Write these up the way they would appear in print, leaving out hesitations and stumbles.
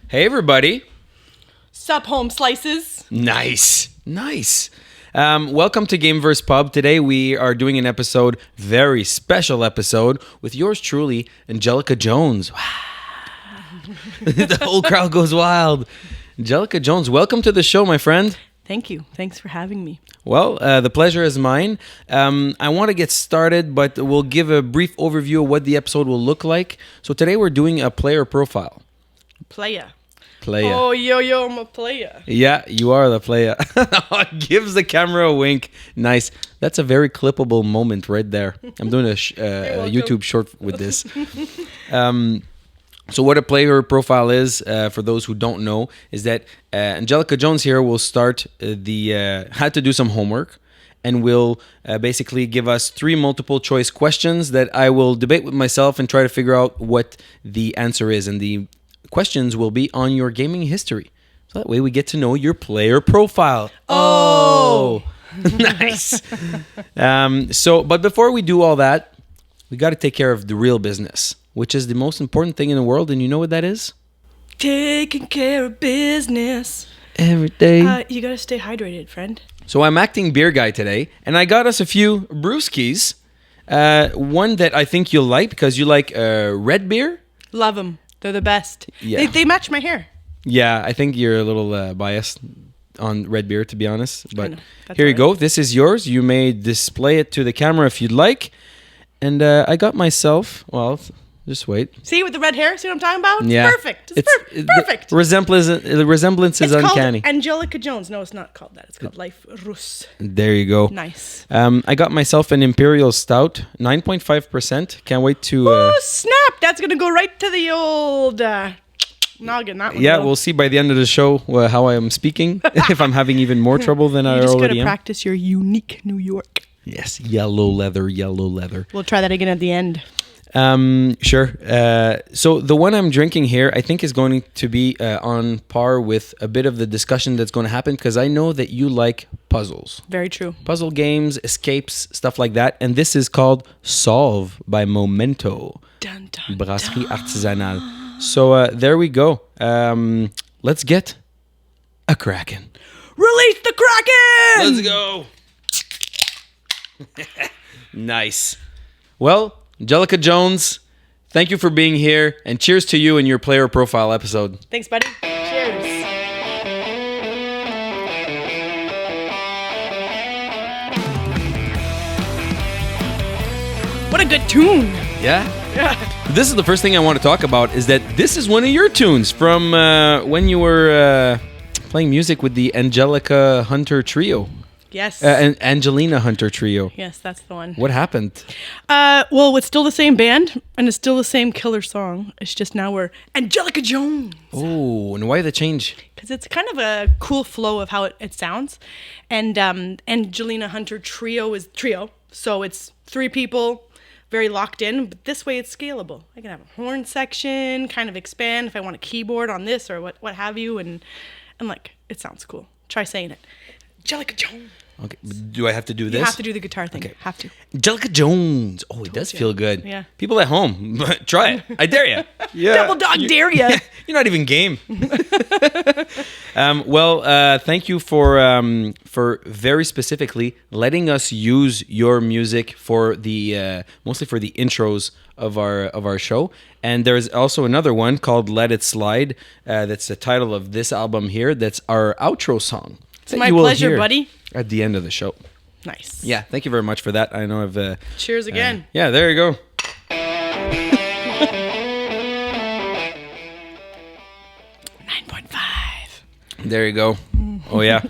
Hey, everybody. Sup, home slices. Nice. Welcome to GameVerse Pub. Today we are doing an episode, very special episode, with yours truly, Angelica Jones. The whole crowd goes wild. Angelica Jones, welcome to the show, my friend. Thank you. Thanks for having me. Well, the pleasure is mine. I want to get started, but we'll give a brief overview of what the episode will look like. So today we're doing a player profile. Playa. Oh, yo, I'm a playa. Yeah, you are the player. Gives the camera a wink. Nice. That's a very clippable moment right there. I'm doing a YouTube short with this. So what a player profile is, for those who don't know, is that Angelica Jones here will start had to do some homework and will basically give us 3 multiple choice questions that I will debate with myself and try to figure out what the answer is. And the questions will be on your gaming history. So that way we get to know your player profile. Oh! Nice. But before we do all that, we got to take care of the real business, which is the most important thing in the world. And you know what that is? Taking care of business. Every day. You gotta stay hydrated, friend. So I'm acting beer guy today, and I got us a few brewskis. One that I think you'll like because you like red beer. Love them. They're the best. Yeah. They match my hair. Yeah, I think you're a little biased on red beer, to be honest. But here you right. go. This is yours. You may display it to the camera if you'd like. And I got myself, well, just wait. See, with the red hair? See what I'm talking about? Yeah. Perfect. Perfect. The resemblance is It's uncanny. called Angelica Jones. No, it's not called that. It's called Life Russe. There you go. Nice. I got myself an Imperial Stout, 9.5%. Can't wait to... Oh, snap. That's going to go right to the old noggin. That one. Yeah, though. we'll see by the end of the show how I am speaking. If I'm having even more trouble than I You just got already to am. practice your unique New York. Yes, yellow leather. We'll try that again at the end. Sure. So the one I'm drinking here, I think is going to be on par with a bit of the discussion that's going to happen because I know that you like puzzles. Very true. Puzzle games, escapes, stuff like that. And this is called Solve by Momento. Dun, dun, Brasserie Artisanale. So there we go. Let's get a Kraken. Release the Kraken! Let's go. Nice. Well, Angelica Jones, thank you for being here, and cheers to you and your player profile episode. Thanks, buddy. Cheers. What a good tune. Yeah? This is the first thing I want to talk about, is that this is one of your tunes from when you were playing music with the Angelica Hunter Trio. Yes. And Angelina Hunter Trio. Yes, that's the one. What happened? Well, it's still the same band, and it's still the same killer song. It's just now we're Angelica Jones. Oh, and why the change? Because it's kind of a cool flow of how it sounds. And Angelina Hunter Trio is trio. So it's 3 people, very locked in. But this way it's scalable. I can have a horn section, kind of expand if I want a keyboard on this or what have you. And like, it sounds cool. Try saying it. Angelica Jones. Okay, do I have to do this? You have to do the guitar thing. Okay. Have to. Angelica Jones. Oh, it does feel good. Yeah. People at home, try it. I dare you. Yeah. Double dog dare ya. You're not even game. Thank you for very specifically letting us use your music for the mostly for the intros of our show. And there's also another one called "Let It Slide." That's the title of this album here. That's our outro song. It's my pleasure, buddy. At the end of the show. Nice. Yeah, thank you very much for that. I know I've... Cheers again. Yeah, there you go. 9.5. There you go. Oh, yeah.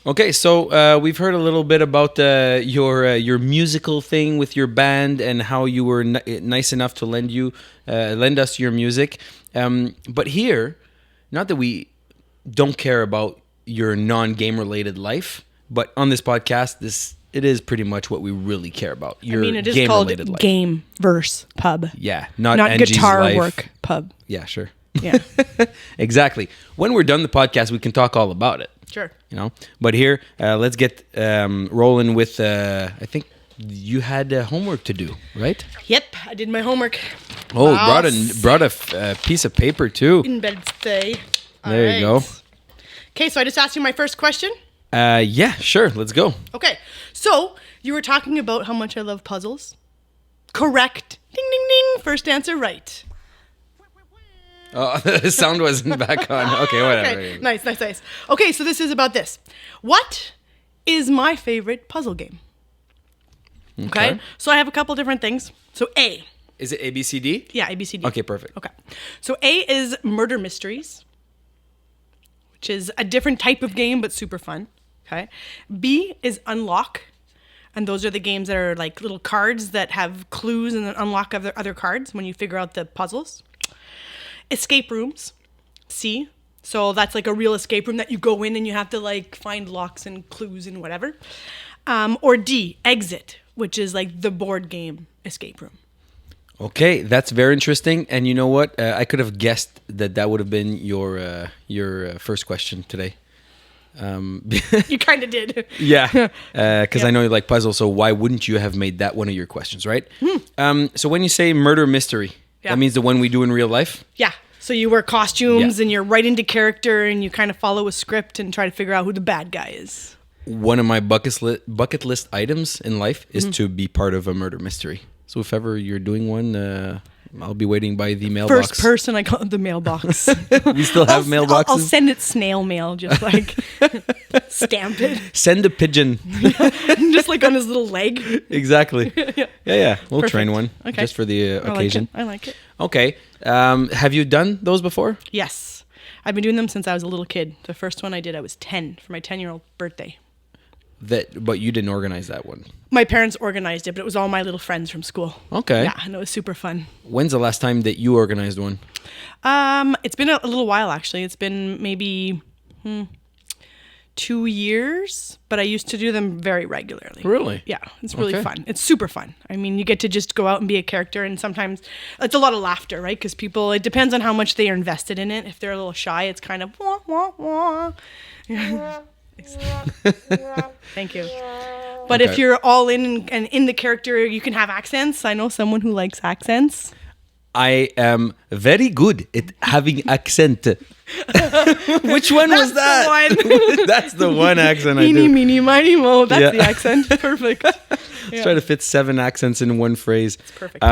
Okay, so we've heard a little bit about your musical thing with your band and how you were nice enough to lend us your music. But here, not that we don't care about your non-game related life, but on this podcast, it is pretty much what we really care about. Your it is game called related life. GameVerse Pub. Yeah, not Angie's Guitar life. Work Pub. Yeah, sure. Yeah. Exactly. When we're done the podcast, we can talk all about it. Sure. But here, let's get rolling with. I think you had homework to do, right? Yep, I did my homework. Oh, brought a piece of paper too. In bed today. There you go. Okay, so I just asked you my first question. Yeah, sure. Let's go. Okay, so you were talking about how much I love puzzles. Correct. Ding, ding, ding. First answer right. Oh, the sound wasn't back on. Okay, whatever. Okay, nice. Okay, so this is about this. What is my favorite puzzle game? Okay. So I have a couple different things. So A. Is it A, B, C, D? Yeah, A, B, C, D. Okay, perfect. Okay. So A is Murder Mysteries, which is a different type of game, but super fun. Okay. B is Unlock. And those are the games that are like little cards that have clues and then unlock other cards when you figure out the puzzles. Escape rooms. C. So that's like a real escape room that you go in and you have to like find locks and clues and whatever. Or D. Exit, which is like the board game escape room. Okay, that's very interesting. And you know what? I could have guessed that would have been your first question today. You kind of did. Yeah, because I know you like puzzles, so why wouldn't you have made that one of your questions, right? So when you say murder mystery, that means the one we do in real life? Yeah. So you wear costumes and you're right into character and you kind of follow a script and try to figure out who the bad guy is. One of my bucket list items in life is to be part of a murder mystery. So if ever you're doing one, I'll be waiting by the mailbox. First person, I call it the mailbox. We still have mailboxes? I'll send it snail mail, just like stamp it. Send a pigeon. Just like on his little leg. Exactly. Yeah. We'll Perfect. train one Okay. just for the occasion. I like it. Okay. Have you done those before? Yes. I've been doing them since I was a little kid. The first one I did, I was 10 for my 10-year-old birthday. But you didn't organize that one. My parents organized it, but it was all my little friends from school. Okay. Yeah, and it was super fun. When's the last time that you organized one? It's been a little while, actually. It's been maybe 2 years, but I used to do them very regularly. Really? Yeah, it's really fun. It's super fun. I mean, you get to just go out and be a character, and sometimes it's a lot of laughter, right? Because people, it depends on how much they are invested in it. If they're a little shy, it's kind of wah, wah, wah. Thank you. But if you're all in and in the character, you can have accents. I know someone who likes accents. I am very good at having accent. Which one was that? The one. That's the one accent I Eeny, do. meeny, miny, mo. That's Yeah. the accent. Perfect. Let's try to fit 7 accents in one phrase. It's perfect.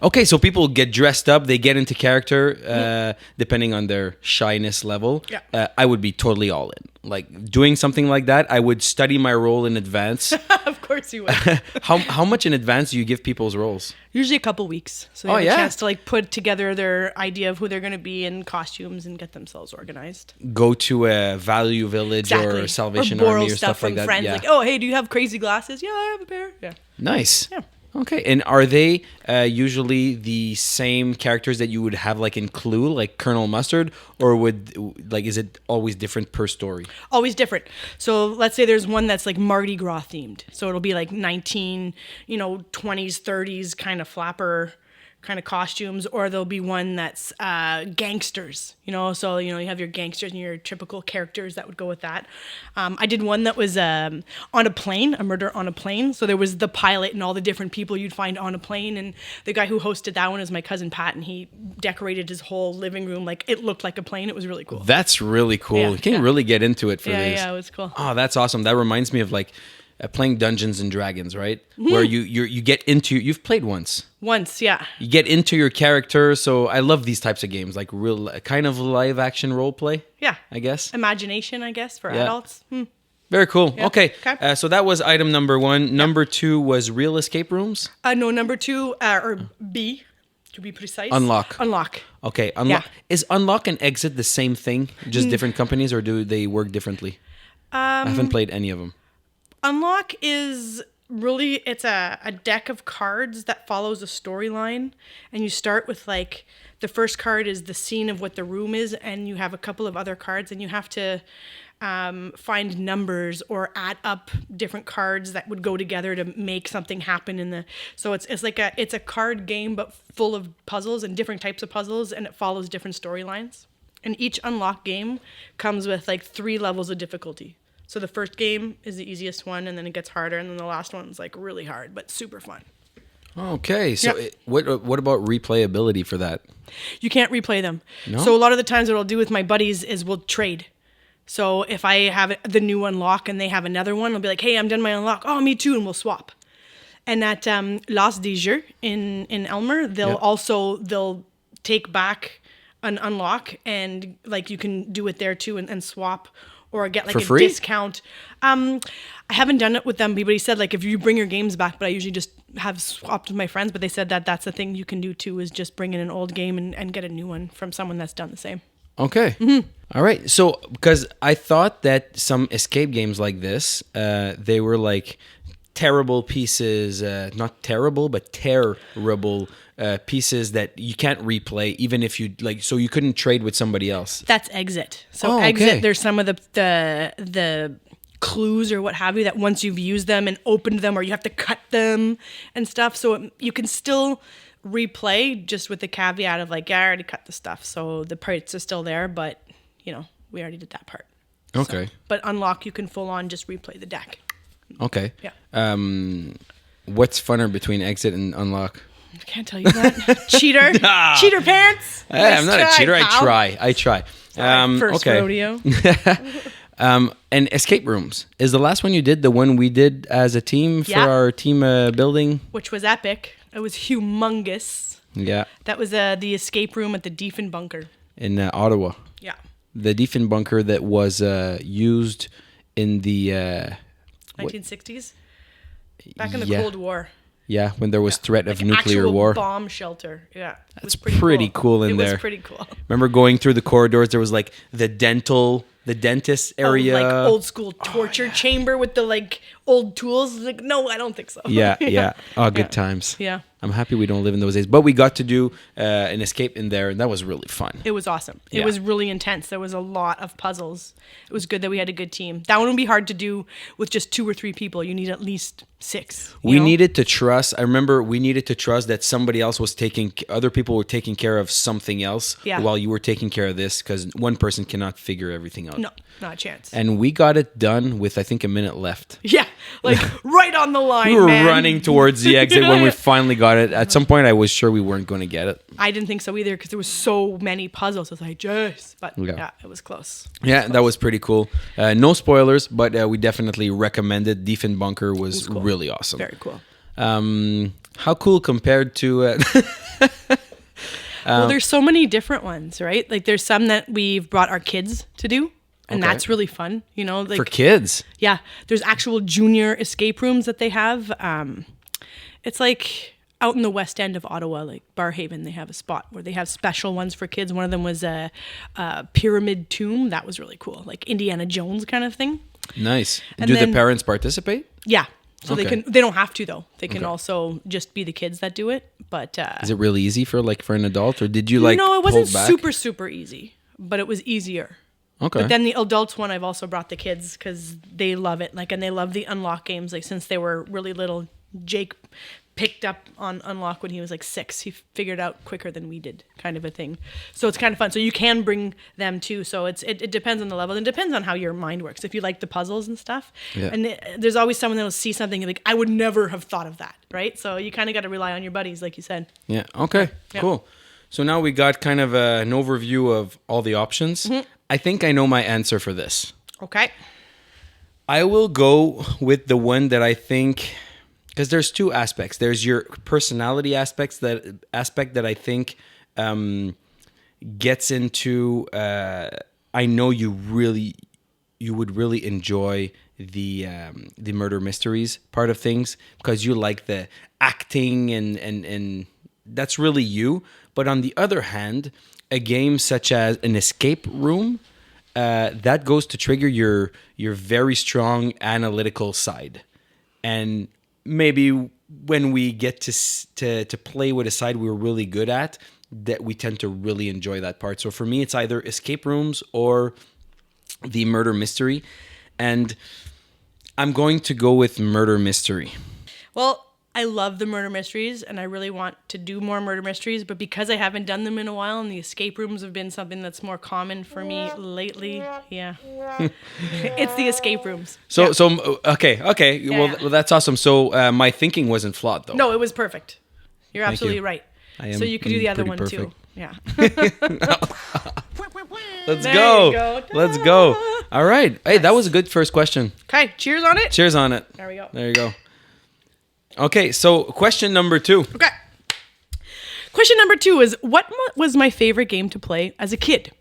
Okay, so people get dressed up, they get into character, depending on their shyness level. Yeah. I would be totally all in. Like doing something like that, I would study my role in advance. Of course you would. How much in advance do you give people's roles? Usually a couple weeks. So they have a chance to like put together their idea of who they're going to be in costumes and get themselves organized. Go to a Value Village or Salvation borrow Army or stuff like from that. Friends, Yeah. like, oh, hey, do you have crazy glasses? Yeah, I have a pair. Yeah. Nice. Yeah. Okay. And are they usually the same characters that you would have like in Clue, like Colonel Mustard, or is it always different per story? Always different. So let's say there's one that's like Mardi Gras themed. So it'll be like 20s, 30s kind of flapper kind of costumes, or there'll be one that's gangsters, so you have your gangsters and your typical characters that would go with that. I did one that was on a plane, a murder on a plane. So there was the pilot and all the different people you'd find on a plane, and the guy who hosted that one is my cousin Pat, and he decorated his whole living room like it looked like a plane. It was really cool. That's really cool. Yeah, you can really get into it for this. Yeah, it was cool. Oh, that's awesome. That reminds me of like playing Dungeons and Dragons, right? Where you get into, you've played once. Once, yeah. You get into your character. So I love these types of games, like real kind of live action role play. Yeah. I guess. Imagination, I guess, for adults. Very cool. Yeah. Okay. Okay. So that was item number 1. Number 2 was real escape rooms. No, number 2, or B, to be precise. Unlock. Okay. Unlock. Yeah. Is unlock and exit the same thing? Just different companies, or do they work differently? I haven't played any of them. Unlock is really, it's a deck of cards that follows a storyline, and you start with like the first card is the scene of what the room is, and you have a couple of other cards, and you have to find numbers or add up different cards that would go together to make something happen in the. So it's like it's a card game but full of puzzles and different types of puzzles, and it follows different storylines. And each Unlock game comes with like 3 levels of difficulty. So the first game is the easiest one, and then it gets harder, and then the last one's like really hard, but super fun. Okay, so Yeah. what about replayability for that? You can't replay them. No? So a lot of the times what I'll do with my buddies is we'll trade. So if I have the new unlock and they have another one, I'll be like, hey, I'm done my unlock. Oh, me too. And we'll swap. And at L'As des Jeux in Elmer, they'll take back an unlock and like you can do it there too and swap or get like For a free? discount. I haven't done it with them, but he said like if you bring your games back, but I usually just have swapped with my friends. But they said that that's the thing you can do too is just bring in an old game and get a new one from someone that's done the same. Okay. All right. So, because I thought that some escape games like this, they were like terrible pieces, not terrible, but terrible pieces that you can't replay, even if you like. So you couldn't trade with somebody else. That's Exit. So Oh, Exit, okay. there's some of the clues or what have you that once you've used them and opened them, or you have to cut them and stuff. So you can still replay just with the caveat of like, yeah, I already cut the stuff, so the parts are still there, but you know, we already did that part. Okay. So, but unlock, you can full on just replay the deck. Okay. Yeah. What's funner between exit and unlock? I can't tell you that. Cheater. Cheater pants. Hey, I'm not a cheater. pal. I try. First okay. rodeo. And escape rooms is the last one you did. The one we did as a team for Yeah. our team building. Which was epic. It was humongous. Yeah. That was the escape room at the Defen Bunker. In Ottawa. Yeah. The Defen bunker that was used in the 1960s. Back in the Yeah. Cold War. yeah, when there was threat of Like nuclear actual war. bomb shelter. Yeah. It That's was pretty cool in it there. was pretty cool. Remember going through the corridors? There was like the dentist area. Like old school torture chamber with the like old tools. Like, no, I don't think so. Yeah, yeah. Oh, good times. Yeah. I'm happy we don't live in those days. But we got to do an escape in there, and that was really fun. It was awesome. Yeah. It was really intense. There was a lot of puzzles. It was good that we had a good team. That one would be hard to do with just 2 or 3 people. You need at least 6. We needed to trust. I remember we needed to trust that somebody else was other people were taking care of something else Yeah. while you were taking care of this, because one person cannot figure everything out. No, not a chance. And we got it done with, I think, a minute left. Yeah, like right on the line. We were man. running towards the exit when we finally got it. At some point, I was sure we weren't going to get it. I didn't think so either because there was so many puzzles. I was like, yes, but Yeah. yeah, it was close. Yeah, that was pretty cool. No spoilers, but we definitely recommend it. Defen Bunker was cool. really awesome. Very cool. How cool compared to... Well, there's so many different ones, right? Like there's some that we've brought our kids to do. And Okay. that's really fun, you know, like for kids? yeah, there's actual junior escape rooms that they have. It's like out in the west end of Ottawa, like Barhaven, they have a spot where they have special ones for kids. One of them was a pyramid tomb. That was really cool, like Indiana Jones kind of thing. Nice. And Do the then- parents participate? Yeah, so Okay. they don't have to though. They can Okay. also just be the kids that do it. But Is it really easy for an adult, or did you like no, it wasn't hold back? super easy, but it was easier. Okay. But then the adults one, I've also brought the kids because they love it. Like, and they love the unlock games. Like, since they were really little, Jake picked up on unlock when he was like 6. He figured out quicker than we did, kind of a thing. So it's kind of fun. So you can bring them too. So it depends on the level. And it depends on how your mind works. If you like the puzzles and stuff. Yeah. And there's always someone that'll see something and like, I would never have thought of that, right? So you kind of got to rely on your buddies, like you said. Yeah. Okay. Yeah. Cool. So now we got kind of an overview of all the options. Mm-hmm. I think I know my answer for this. Okay. I will go with the one that I think, because there's 2 aspects. There's your personality aspect that I think gets into. I know you would really enjoy the murder mysteries part of things, because you like the acting and that's really you. But on the other hand, a game such as an escape room, that goes to trigger your very strong analytical side. And maybe when we get to play with a side we're really good at, that we tend to really enjoy that part. So for me, it's either escape rooms or the murder mystery. And I'm going to go with murder mystery. Well, I love the murder mysteries and I really want to do more murder mysteries, but because I haven't done them in a while and the escape rooms have been something that's more common for me lately, yeah. It's the escape rooms. So Yeah. okay. Yeah. Well, that's awesome. So my thinking wasn't flawed, though. No, it was perfect. You're Thank absolutely you. right. I So am- you could do I'm the other pretty one too. perfect. Yeah. Let's There go. you go. Let's go. All right. Hey, that was a good first question. Okay, cheers on it. Cheers on it. There we go. There you go. Okay, so question number 2. Okay. Question number 2 is, what was my favorite game to play as a kid?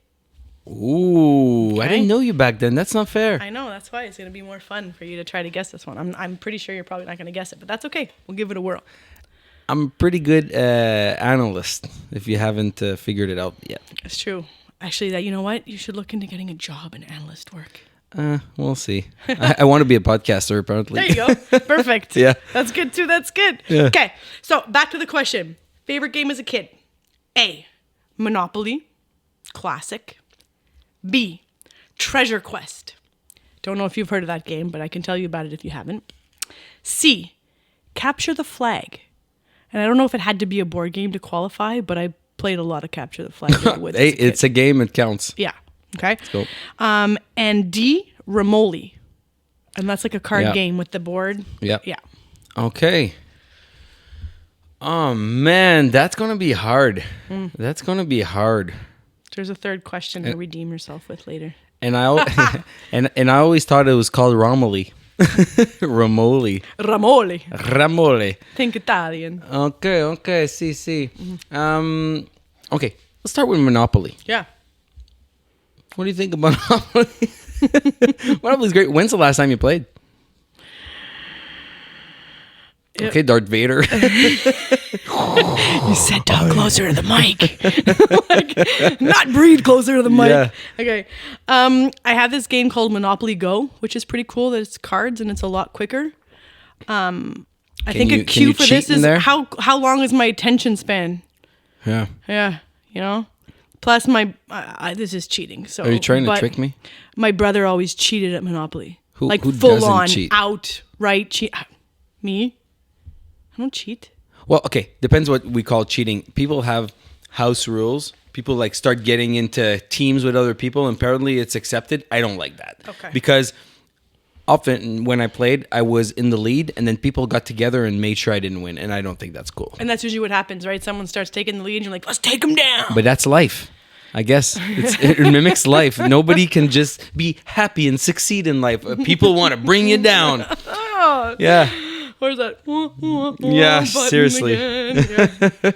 Ooh, I Okay. didn't know you back then. That's not fair. I know, that's why it's going to be more fun for you to try to guess this one. I'm pretty sure you're probably not going to guess it, but that's okay. We'll give it a whirl. I'm a pretty good analyst if you haven't figured it out yet. It's true. Actually, that you know what? You should look into getting a job in analyst work. We'll see. I want to be a podcaster, apparently. There you go. Perfect. Yeah. That's good too. That's good. Yeah. Okay. So back to the question. Favorite game as a kid? A. Monopoly. Classic. B. Treasure Quest. Don't know if you've heard of that game, but I can tell you about it if you haven't. C. Capture the Flag. And I don't know if it had to be a board game to qualify, but I played a lot of Capture the Flag in the woods. Hey, as a kid. it's a game. It counts. Yeah. Okay. go. And D. Ramoli. And that's like a card Yeah. game with the board. Yeah. Yeah. Okay. Oh, man. That's going to be hard. That's going to be hard. There's a third question to redeem yourself with later. And I and I always thought it was called Ramoli. Ramoli. Ramoli. Ramoli. Think Italian. Okay. See. Okay. Let's start with Monopoly. Yeah. What do you think of Monopoly? Monopoly's great. When's the last time you played? Yep. Okay, Darth Vader. You said talk closer to the mic. Like, not breathe closer to the mic. Yeah. Okay. I have this game called Monopoly Go, which is pretty cool that it's cards and it's a lot quicker. I think you- a can cue you for cheat this in is there? how long is my attention span? Yeah. Yeah, you know? Plus my this is cheating. So Are you trying to but trick me? My brother always cheated at Monopoly. Who like doesn't full on cheat? outright cheat. Me? I don't cheat. Well, okay. Depends what we call cheating. People have house rules. People like start getting into teams with other people, and apparently it's accepted. I don't like that. Okay. Because often when I played, I was in the lead, and then people got together and made sure I didn't win, and I don't think that's cool. And that's usually what happens, right? Someone starts taking the lead and you're like, let's take him down. But that's life. I guess it mimics life. Nobody can just be happy and succeed in life. People want to bring you down. Oh, Yeah. where's that? Yeah, button seriously. again? Yeah.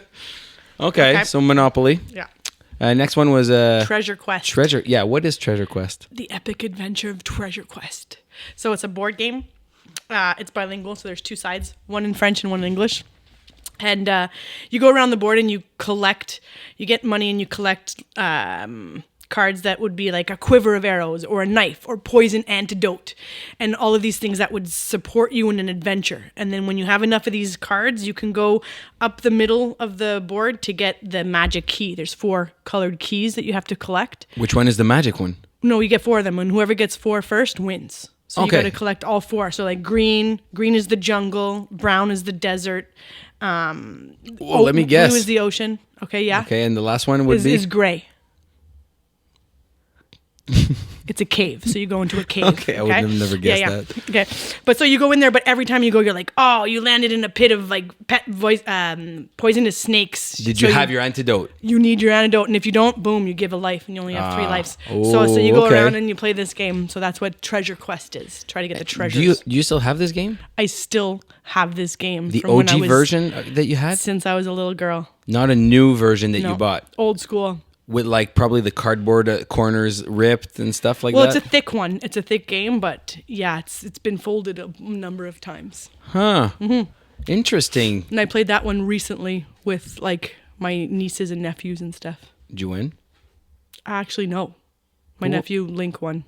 Okay, so Monopoly. Yeah. Next one was Treasure Quest. Treasure. Yeah, what is Treasure Quest? The Epic Adventure of Treasure Quest. So it's a board game. It's bilingual, so there's two sides, one in French and one in English. And you go around the board and you get money and you collect cards that would be like a quiver of arrows or a knife or poison antidote and all of these things that would support you in an adventure. And then when you have enough of these cards, you can go up the middle of the board to get the magic key. There's 4 colored keys that you have to collect. Which one is the magic one? No, you get 4 of them, and whoever gets 4 first wins. So you Okay. got to collect all 4. So like green is the jungle, brown is the desert. Well, let me guess. Blue is the ocean. Okay, yeah. Okay, and the last one would be? Is gray. It's a cave, so you go into a cave. Okay, I would have never guessed that. Okay, but so you go in there, but every time you go, you're like, oh, you landed in a pit of like poisonous snakes. Did So you have your antidote? You need your antidote, and if you don't, boom, you give a life, and you only have 3 lives. Oh, So you go okay. around and you play this game. So that's what Treasure Quest is. Try to get the treasures. Do you still have this game? I still have this game. The from when I OG was- version that you had? since I was a little girl. Not a new version that No, you bought? old school. With like probably the cardboard corners ripped and stuff like Well, that? it's a thick one. It's a thick game, but yeah, it's been folded a number of times. Huh. Interesting. And I played that one recently with like my nieces and nephews and stuff. Did you win? Actually, no. My Cool. nephew Link won.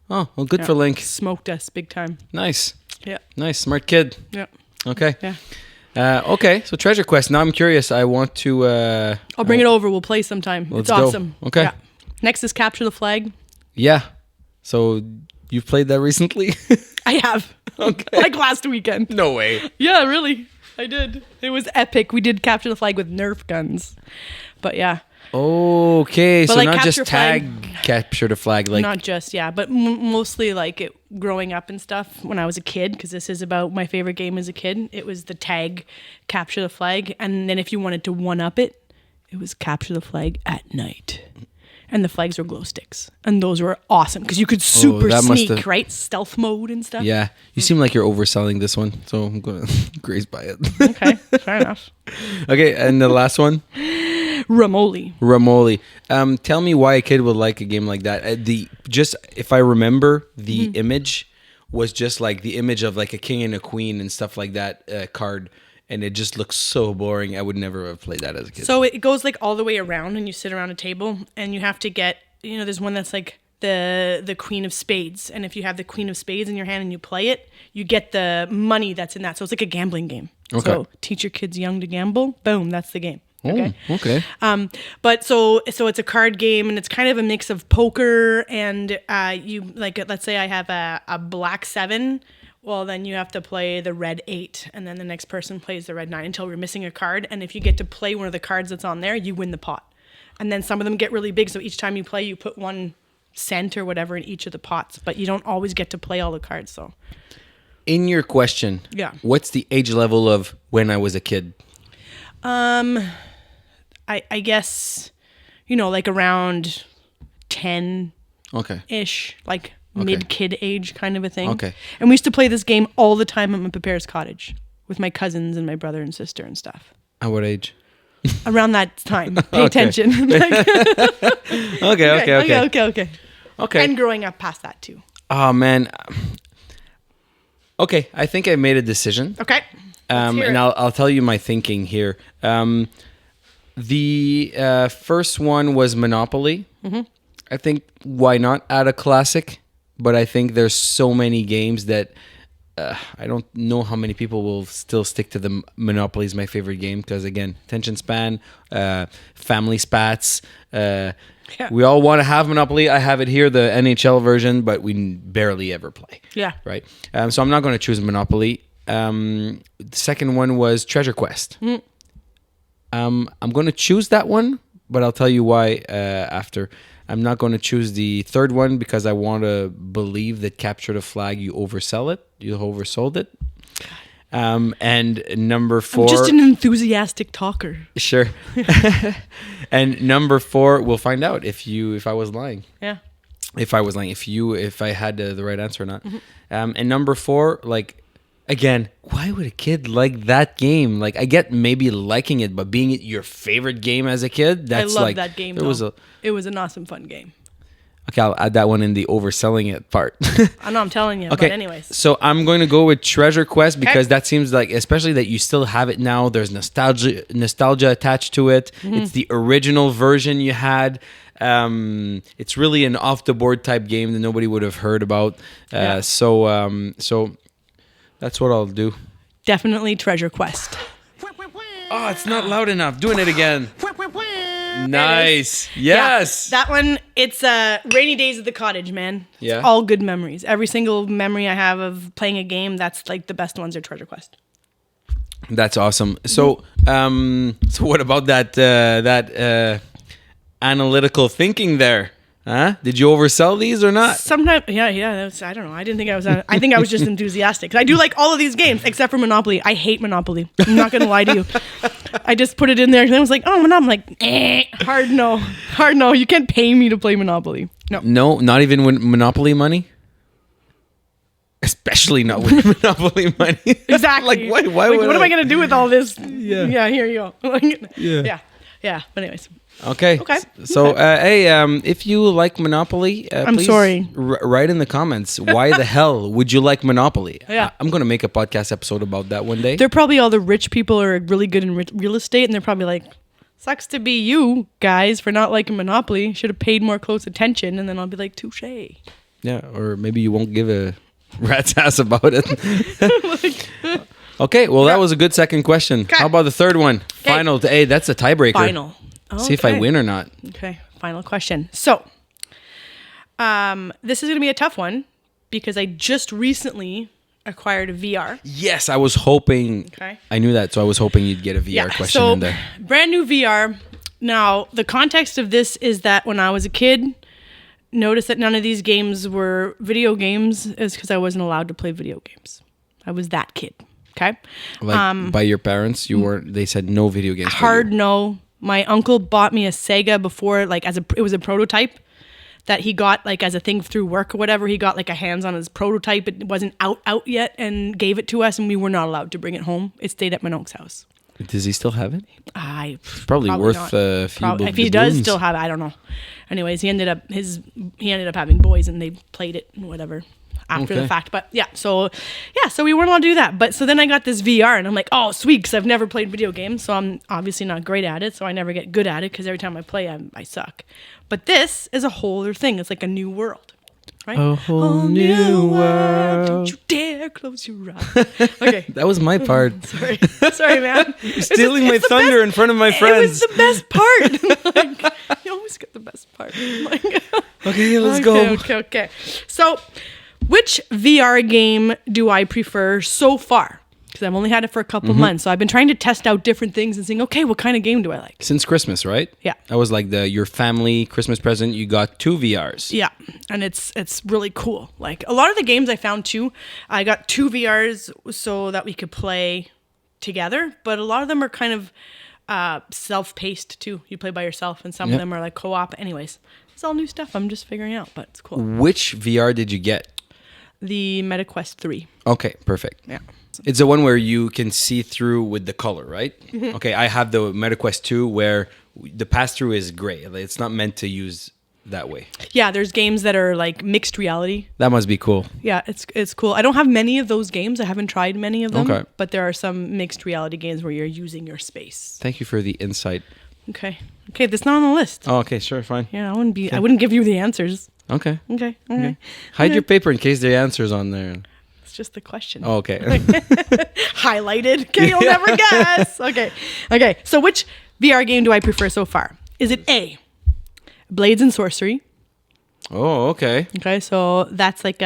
Oh, well, good Yeah. for Link. Smoked us big time. Nice. Yeah. Nice. Smart kid. Yeah. Okay. Yeah. Okay, so Treasure Quest. Now I'm curious. I want to... I'll bring it over. We'll play sometime. Let's It's go. awesome. Okay. Yeah. Next is Capture the Flag. Yeah. So you've played that recently? I have. Okay. Like last weekend. No way. Yeah, really. I did. It was epic. We did Capture the Flag with Nerf guns. But yeah. Okay, so like not just capture flag- capture the flag, like Not just, yeah, but mostly like it growing up and stuff when I was a kid, because this is about my favorite game as a kid. It was the tag, capture the flag. And then if you wanted to one up it, it was capture the flag at night. And the flags were glow sticks. And those were awesome because you could super that must sneak, have- right? Stealth mode and stuff. yeah. You seem like you're overselling this one, so I'm gonna graze by it. Okay, fair enough. Okay, and the last one, Ramoli. Ramoli. Tell me why a kid would like a game like that. If I remember, the image was just like the image of like a king and a queen and stuff like that card, and it just looks so boring. I would never have played that as a kid. So it goes like all the way around, and you sit around a table, and you have to get, there's one that's like the queen of spades, and if you have the queen of spades in your hand and you play it, you get the money that's in that. So it's like a gambling game. Okay. So teach your kids young to gamble. Boom, that's the game. Okay. Oh, okay. But so it's a card game, and it's kind of a mix of poker and you like, let's say I have a black 7. Well, then you have to play the red 8, and then the next person plays the red 9 until we're missing a card. And if you get to play one of the cards that's on there, you win the pot. And then some of them get really big, so each time you play, you put 1 cent or whatever in each of the pots. But you don't always get to play all the cards. So, In your question, Yeah. what's the age level of when I was a kid? I guess, like around 10 Okay. ish, like mid-kid age kind of a thing. Okay. And we used to play this game all the time at my papa's cottage with my cousins and my brother and sister and stuff. At what age? Around that time. Pay Okay. attention. Okay. Okay. And growing up past that too. Oh man. Okay, I think I made a decision. Okay. Let's hear And it. I'll tell you my thinking here. The first one was Monopoly. Mm-hmm. I think why not add a classic? But I think there's so many games that I don't know how many people will still stick to the Monopoly is my favorite game because again, attention span, family spats. We all want to have Monopoly. I have it here, the NHL version, but we barely ever play. Yeah. Right. So I'm not going to choose Monopoly. The second one was Treasure Quest. I'm going to choose that one, but I'll tell you why after. I'm not going to choose the third one because I want to believe that Capture the Flag, you oversell it. You oversold it. And number 4... I'm just an enthusiastic talker. Sure. And number 4, we'll find out if I was lying. Yeah. If I had the right answer or not. And number 4, like, again, why would a kid like that game? Like, I get maybe liking it, but being it your favorite game as a kid, that's I love like... that game, It was an awesome, fun game. Okay, I'll add that one in the overselling it part. I know, I'm telling you. Okay, But anyways. so I'm going to go with Treasure Quest because that seems like, especially that you still have it now, there's nostalgia attached to it. It's the original version you had. It's really an off-the-board type game that nobody would have heard about. So that's what I'll do. Definitely Treasure Quest. Oh, it's not loud enough. Doing it again. Nice. Yes. Yeah, that one, it's rainy days at the cottage, man. It's Yeah. all good memories. Every single memory I have of playing a game, that's like the best ones are Treasure Quest. That's awesome. So, so what about that analytical thinking there? Huh? Did you oversell these or not? Sometimes, yeah. I don't know. I didn't think I was. I think I was just enthusiastic. 'Cause I do like all of these games except for Monopoly. I hate Monopoly. I'm not gonna lie to you. I just put it in there and I was like, oh, Monopoly. I'm like, hard no. You can't pay me to play Monopoly. No, not even with Monopoly money. Especially not with Monopoly money. Exactly. Like why Like, would what am I gonna do with all this? Yeah. Here you go. Yeah. Yeah. But anyways. Okay. So, hey, if you like Monopoly, I'm please sorry. Write in the comments why the hell would you like Monopoly? Yeah. I'm gonna make a podcast episode about that one day. They're probably all the rich people are really good in real estate, and they're probably like, sucks to be you guys for not liking Monopoly. Should have paid more close attention. And then I'll be like, touche. Yeah, or maybe you won't give a rat's ass about it. Okay, well, that was a good second question. How about the third one? Final. Hey, that's a tiebreaker. Final. See if I win or not. Okay, final question. So, this is going to be a tough one because I just recently acquired a VR. Yes, I was hoping. Okay. I knew that, so I was hoping you'd get a VR question in there. Brand new VR. Now, the context of this is that when I was a kid, notice that none of these games were video games is because I wasn't allowed to play video games. I was that kid. Okay. Like by your parents, you weren't. They said no video games. for Hard you. no. My uncle bought me a Sega before, like it was a prototype that he got like as a thing through work or whatever. He got like a hands on his prototype. It wasn't out yet, and gave it to us, and we were not allowed to bring it home. It stayed at my uncle's house. Does he still have it? It's probably worth not. a few. If he does still have it, I don't know. Anyways, he ended up having boys, and they played it and whatever after the fact. But so we weren't allowed to do that. But so then I got this VR, and I'm like, oh sweet, because I've never played video games, so I'm obviously not great at it. So I never get good at it because every time I play, I suck. But this is a whole other thing. It's like a new world. Right? A whole new world. Don't you dare close your eyes. Okay. That was my part. Sorry, man. You're stealing my thunder in front of my friends. It was the best part. Like, you always get the best part. Like, okay, let's go. Okay. So, which VR game do I prefer so far? Because I've only had it for a couple months. So I've been trying to test out different things and saying, okay, what kind of game do I like? Since Christmas, right? Yeah. That was like your family Christmas present. You got 2 VRs. Yeah, and it's really cool. Like a lot of the games I found too, I got 2 VRs so that we could play together. But a lot of them are kind of self-paced too. You play by yourself, and some of them are like co-op. Anyways, it's all new stuff. I'm just figuring out, but it's cool. Which VR did you get? The MetaQuest 3. Okay, perfect. Yeah. It's the one where you can see through with the color, right? Mm-hmm. Okay, I have the MetaQuest 2 where the pass-through is gray. Like, it's not meant to use that way. Yeah, there's games that are like mixed reality. That must be cool. Yeah, it's cool. I don't have many of those games. I haven't tried many of them. Okay. But there are some mixed reality games where you're using your space. Thank you for the insight. Okay, that's not on the list. Oh, okay, sure, fine. Yeah, I wouldn't give you the answers. Okay. Okay. Hide your paper in case the answer's on there. It's just the question. Oh, okay. Highlighted. Okay, you'll never guess. Okay. So which VR game do I prefer so far? Is it A, Blades and Sorcery? Oh, okay. Okay, so that's like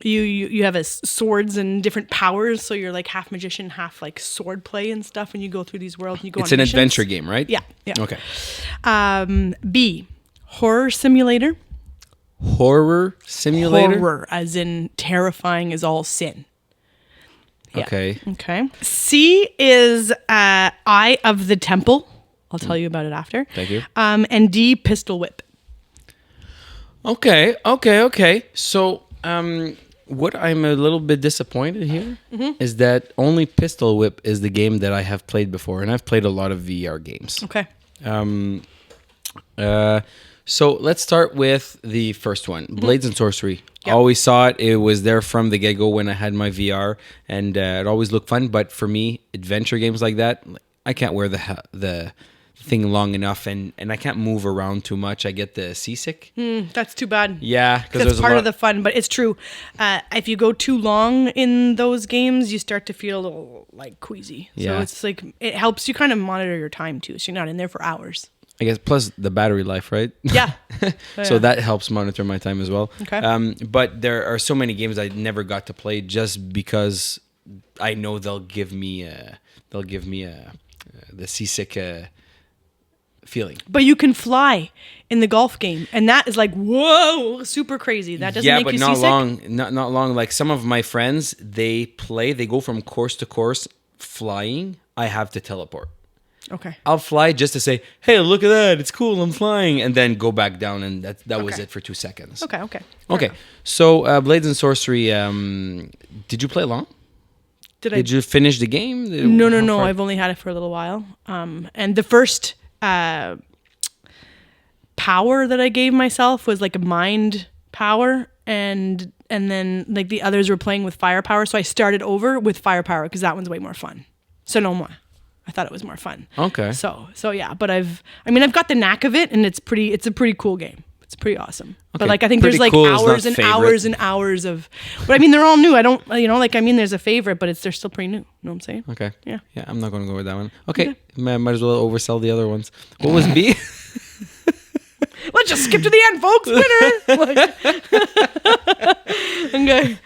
you have swords and different powers, so you're like half magician, half like sword play and stuff, and you go through these worlds and you go It's on an missions. adventure game, right? Yeah. Okay. B, Horror Simulator. Horror simulator? Horror, as in terrifying as all sin. Yeah. Okay. C is Eye of the Temple. I'll tell you about it after. Thank you. And D, Pistol Whip. Okay. So, what I'm a little bit disappointed here is that only Pistol Whip is the game that I have played before, and I've played a lot of VR games. Okay. So let's start with the first one, Blades and Sorcery. Yep. Always saw it. It was there from the get-go when I had my VR, and it always looked fun. But for me, adventure games like that, I can't wear the thing long enough, and I can't move around too much. I get the seasick. That's too bad. Yeah, because That's part of the fun, but it's true. If you go too long in those games, you start to feel a little like queasy. So Yeah. it's like it helps you kind of monitor your time too, so you're not in there for hours. I guess plus the battery life, right? Yeah. So that helps monitor my time as well. Okay. But there are so many games I never got to play just because I know they'll give me the seasick feeling. But you can fly in the golf game, and that is like whoa, super crazy. That doesn't make you not seasick. long. Not long. Like some of my friends, they go from course to course flying. I have to teleport. Okay. I'll fly just to say, "Hey, look at that! It's cool. I'm flying," and then go back down, and that was Okay. it for 2 seconds. Okay. Okay. So, Blades and Sorcery. Did you play long? Did you finish the game? No. How far? I've only had it for a little while. And the first power that I gave myself was like a mind power, and then like the others were playing with firepower. So I started over with firepower because that one's way more fun. So no more. I thought it was more fun. Okay. So yeah, but I've got the knack of it, and it's a pretty cool game. It's pretty awesome. Okay. But like I think Pretty there's like cool is not hours and favorite. hours and hours of. But I mean, they're all new. I don't, there's a favorite, but they're still pretty new. You know what I'm saying? Okay. Yeah. Yeah, I'm not going to go with that one. Okay. Might as well oversell the other ones. What was B? Let's just skip to the end, folks. Winner. Okay.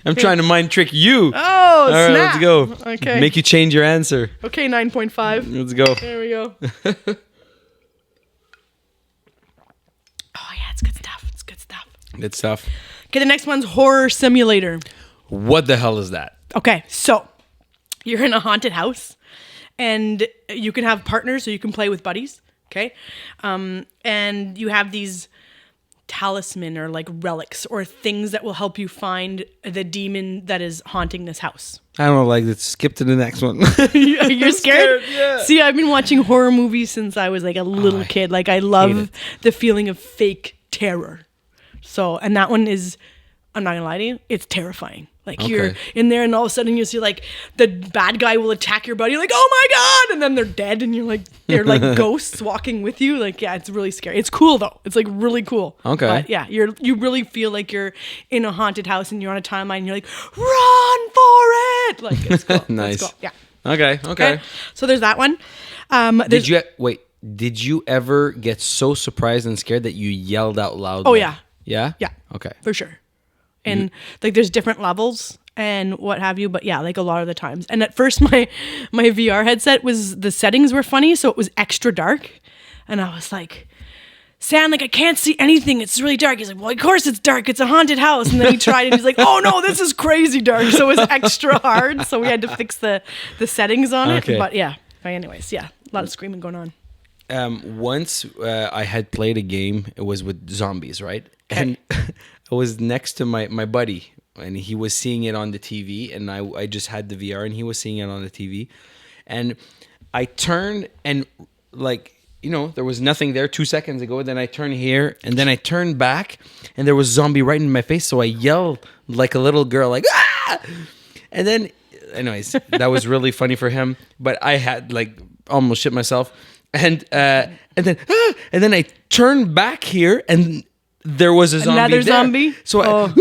I'm trying to mind trick you. Oh, All right, snap. let's go. Okay. Make you change your answer. Okay, 9.5. Let's go. There we go. Oh, yeah, it's good stuff. It's good stuff. Good stuff. Okay, the next one's Horror Simulator. What the hell is that? Okay, so you're in a haunted house, and you can have partners, so you can play with buddies. Okay, and you have these talisman or like relics or things that will help you find the demon that is haunting this house. I don't like it. Skip to the next one. You're scared? Yeah. See, I've been watching horror movies since I was like a little kid. Like I love the feeling of fake terror. So, and that one is, I'm not gonna lie to you, it's terrifying. Like you're in there and all of a sudden you see like the bad guy will attack your buddy, like, oh my God, and then they're dead and you're like, they're like ghosts walking with you. Like, yeah, it's really scary. It's cool though. It's like really cool. Okay. But yeah, you really feel like you're in a haunted house and you're on a timeline and you're like, run for it. Like it's cool. Nice. It's cool. Yeah. Okay. So there's that one. Did you ever get so surprised and scared that you yelled out loud? Oh yeah. Yeah? Yeah. Okay. For sure. And like there's different levels and what have you, but yeah, like a lot of the times. And at first my VR headset the settings were funny, so it was extra dark. And I was like, Sam, like I can't see anything. It's really dark. He's like, well, of course it's dark. It's a haunted house. And then he tried and he's like, oh no, this is crazy dark. So it was extra hard. So we had to fix the settings on it. Okay. But yeah. Anyways, yeah, a lot of screaming going on. Once I had played a game. It was with zombies, right? And I was next to my buddy, and he was seeing it on the TV, and I just had the VR, and he was seeing it on the TV. And I turned, and like, you know, there was nothing there 2 seconds ago. Then I turned here, and then I turned back, and there was a zombie right in my face. So I yelled like a little girl, like, ah! And then, anyways, that was really funny for him. But I had like almost shit myself. And then I turned back here, and there was a zombie. Another there. zombie? So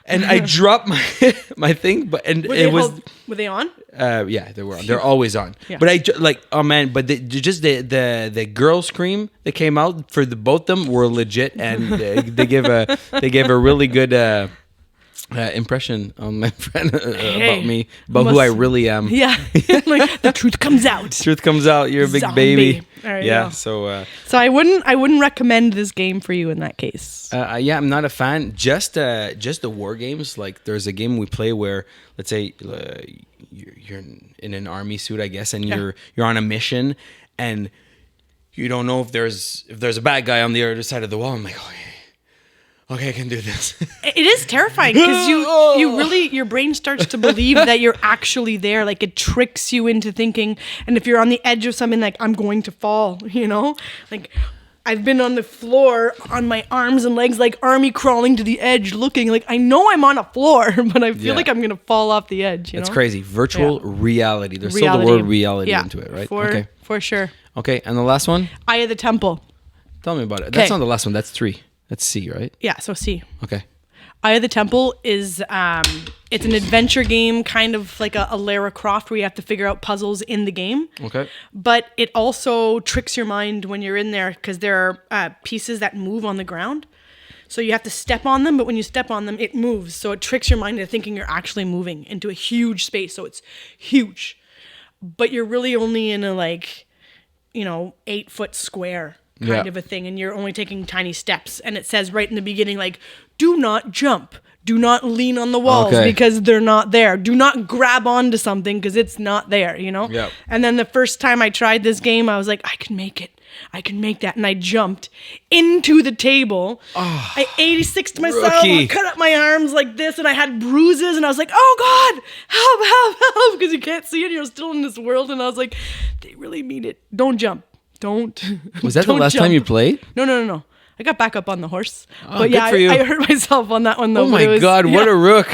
and I dropped my thing, but Were they on? Yeah, they were on. They're always on. Yeah. But oh man, but the girl scream that came out for the both of them were legit, and they gave a really good impression on my friend about me, about who I really am. Yeah, like the truth comes out. Truth comes out. You're a big Zombie. baby. There you Yeah. go. So I wouldn't recommend this game for you in that case. yeah, I'm not a fan. Just the war games. Like there's a game we play where, let's say, you're in an army suit, I guess, and you're on a mission, and you don't know if there's a bad guy on the other side of the wall. I'm like, okay, I can do this. It is terrifying because you really, your brain starts to believe that you're actually there. Like it tricks you into thinking, and if you're on the edge of something, like I'm going to fall, you know, like I've been on the floor on my arms and legs, like army crawling to the edge, looking like I know I'm on a floor, but I feel like I'm gonna fall off the edge. That's crazy. Virtual reality. There's still the word reality into it, right? For sure. Okay, and the last one? Eye of the Temple. Tell me about it. That's not the last one. That's 3. That's C, right? Yeah, so C. Okay. Eye of the Temple is it's an adventure game, kind of like a Lara Croft, where you have to figure out puzzles in the game. Okay. But it also tricks your mind when you're in there because there are pieces that move on the ground. So you have to step on them, but when you step on them, it moves. So it tricks your mind into thinking you're actually moving into a huge space. So it's huge. But you're really only in a 8-foot square kind of a thing, and you're only taking tiny steps, and it says right in the beginning, like, do not jump, do not lean on the walls because they're not there, do not grab onto something because it's not there, you know. And then the first time I tried this game, I was like, I can make it, I can make that, and I jumped into the table. I 86'd myself, I cut up my arms like this, and I had bruises, and I was like, oh God, help, because you can't see it, you're still in this world. And I was like, they really mean it, don't jump. Don't. Was that the last time you played? No. I got back up on the horse. Oh, but yeah, good for you. I hurt myself on that one though. Oh my God, what a rook.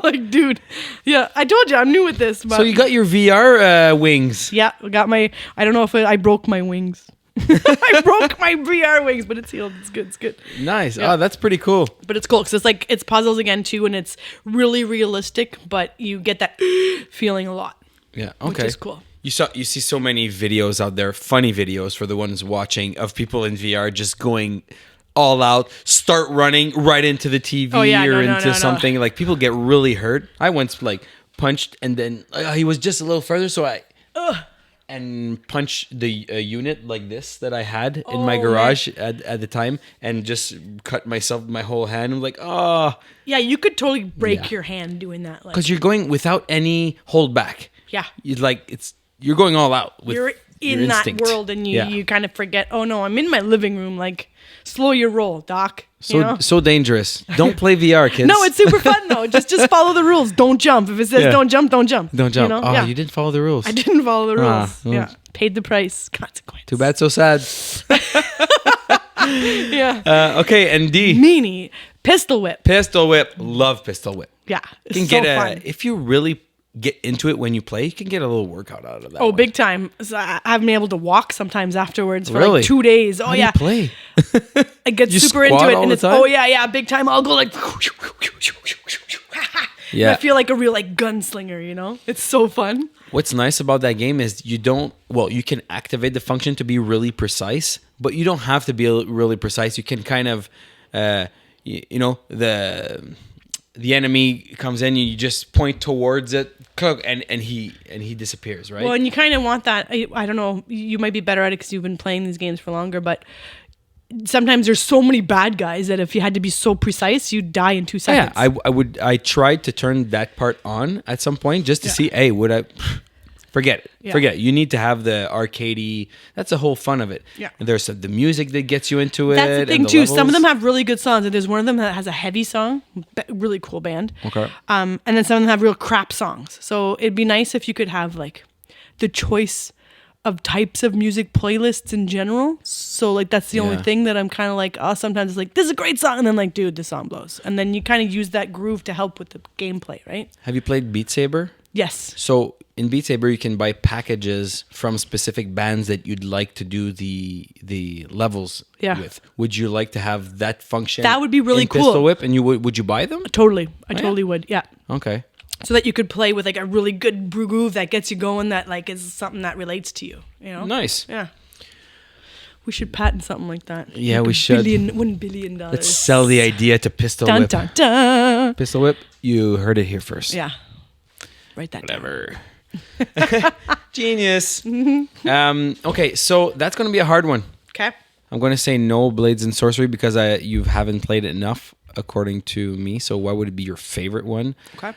Like, dude. Yeah, I told you I'm new with this. But so you got your VR wings. Yeah, I got I don't know if I broke my wings. I broke my VR wings, but it's healed. It's good. Nice. Yeah. Oh, that's pretty cool. But it's cool because it's puzzles again too, and it's really realistic, but you get that feeling a lot. Yeah, okay. Which is cool. You see so many videos out there, funny videos for the ones watching, of people in VR just going all out, start running right into the TV or into something. Like people get really hurt. I once like punched and then he was just a little further, so I and punched the unit like this that I had in my garage at the time, and just cut my whole hand. I'm like, oh. Yeah, you could totally break your hand doing that. Because you're going without any hold back. Yeah. You're going all out. You're in that world, and you kind of forget, oh no, I'm in my living room. Like, slow your roll, Doc. So dangerous. Don't play VR, kids. No, it's super fun though. Just follow the rules. Don't jump. If it says don't jump, don't jump. Don't jump. You didn't follow the rules. I didn't follow the rules. Yeah. Paid the price. Consequence. Too bad, so sad. Yeah. Okay, and D. Meanie. Pistol whip. Pistol whip. Love pistol whip. Yeah. It's so fun. If you really get into it when you play, you can get a little workout out of that. Oh, big time. So I've been able to walk sometimes afterwards for really? like 2 days. Oh, How do you play? I get super into it, and it's big time. I'll go like I feel like a real like gunslinger, you know? It's so fun. What's nice about that game is you can activate the function to be really precise, but you don't have to be really precise. You can kind of the enemy comes in, you just point towards it, and he disappears, right? Well, and you kind of want that. I don't know. You might be better at it because you've been playing these games for longer, but sometimes there's so many bad guys that if you had to be so precise, you'd die in 2 seconds. Yeah, I tried to turn that part on at some point just to see, hey, would I... Forget it. Yeah. Forget it. You need to have the arcadey. That's the whole fun of it. Yeah. And there's the music that gets you into it. That's the thing too. Levels. Some of them have really good songs, and there's one of them that has a heavy song, really cool band. Okay. And then some of them have real crap songs. So it'd be nice if you could have like the choice of types of music playlists in general. So like that's the only thing that I'm kind of like, sometimes it's like, this is a great song, and then like, dude, this song blows. And then you kind of use that groove to help with the gameplay, right? Have you played Beat Saber? Yes. So in Beat Saber, you can buy packages from specific bands that you'd like to do the levels with. Would you like to have that function? That would be really cool. Pistol Whip, and would you buy them? Totally. I totally would. Yeah. Okay. So that you could play with like a really good groove that gets you going, that like is something that relates to you. You know. Nice. Yeah. We should patent something like that. Yeah, like we should. $1 billion. Let's sell the idea to Pistol Whip. Dun, dun. Pistol Whip. You heard it here first. Yeah. Write that Whatever. Genius. Okay, so that's going to be a hard one. Okay. I'm going to say no Blades and Sorcery because you haven't played it enough, according to me. So what would be your favorite one? Okay.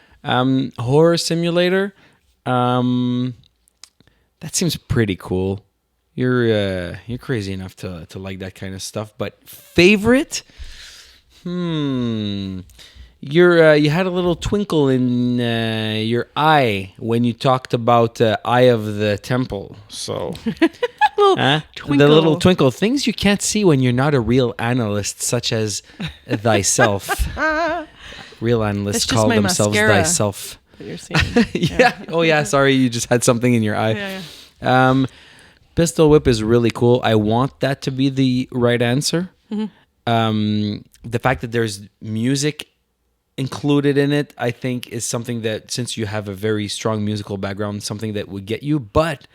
Horror Simulator. That seems pretty cool. You're crazy enough to like that kind of stuff. But favorite? You had a little twinkle in your eye when you talked about Eye of the Temple. So the little twinkle, things you can't see when you're not a real analyst, such as thyself. Real analysts call themselves thyself. That you're seeing. Yeah. Oh yeah. Sorry, you just had something in your eye. Yeah. Pistol Whip is really cool. I want that to be the right answer. Mm-hmm. The fact that there's music included in it, I think, is something that, since you have a very strong musical background, something that would get you, but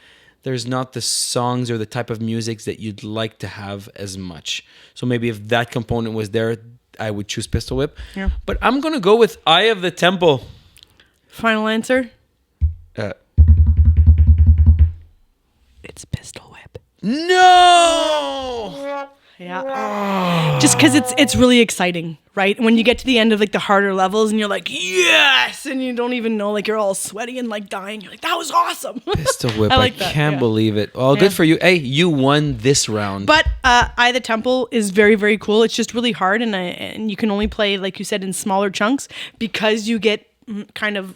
there's not the songs or the type of music that you'd like to have as much. So maybe if that component was there, I would choose Pistol Whip. Yeah. But I'm going to go with Eye of the Temple. Final answer? It's Pistol Whip. No! Yeah. Just because it's really exciting, right? When you get to the end of like the harder levels and you're like, yes! And you don't even know, like you're all sweaty and like dying. You're like, that was awesome. Pistol Whip. I can't believe it. Well, good for you. Hey, you won this round. But Eye of the Temple is very, very cool. It's just really hard, and you can only play, like you said, in smaller chunks because you get kind of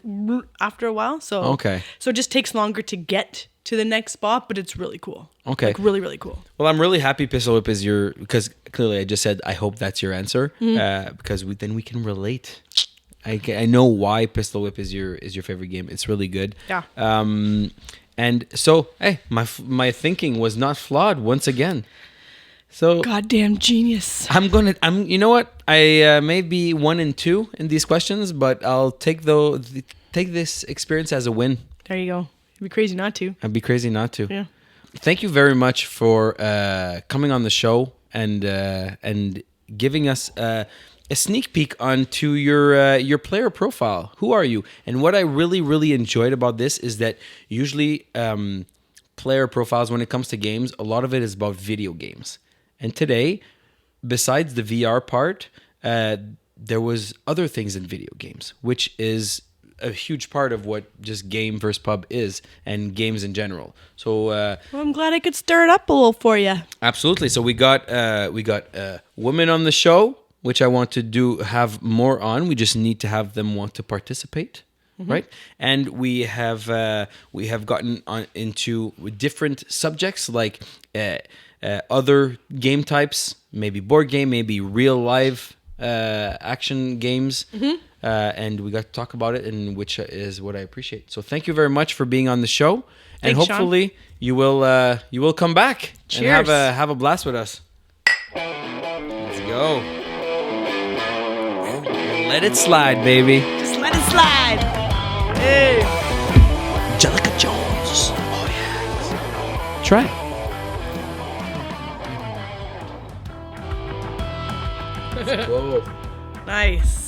after a while. So it just takes longer to get to the next spot, but it's really cool. Okay. Like really, really cool. Well, I'm really happy Pistol Whip is because clearly I just said I hope that's your answer, because then we can relate. I know why Pistol Whip is your favorite game. It's really good. Yeah. And so, hey, my thinking was not flawed once again. So goddamn genius. You know what? I may be 1 and 2 in these questions, but I'll take this experience as a win. There you go. It'd be crazy not to. I'd be crazy not to. Yeah. Thank you very much for coming on the show and giving us a sneak peek onto your player profile. Who are you? And what I really enjoyed about this is that usually player profiles, when it comes to games, a lot of it is about video games. And today, besides the VR part, there was other things in video games, which is a huge part of what just GameVerse Pub is and games in general. So Well, I'm glad I could stir it up a little for you. absolutely. So we got women on the show, which I want to have more on. We just need to have them want to participate, right? And we have gotten on into different subjects like other game types, maybe board game, maybe real life action games. And we got to talk about it, and which is what I appreciate. So thank you very much for being on the show, and Thanks, hopefully you will come back Cheers. and have a blast with us. Let's go. Let it slide, baby. Just let it slide. Hey. Angelica Jones. Oh yeah. Try it. Let's go. Nice.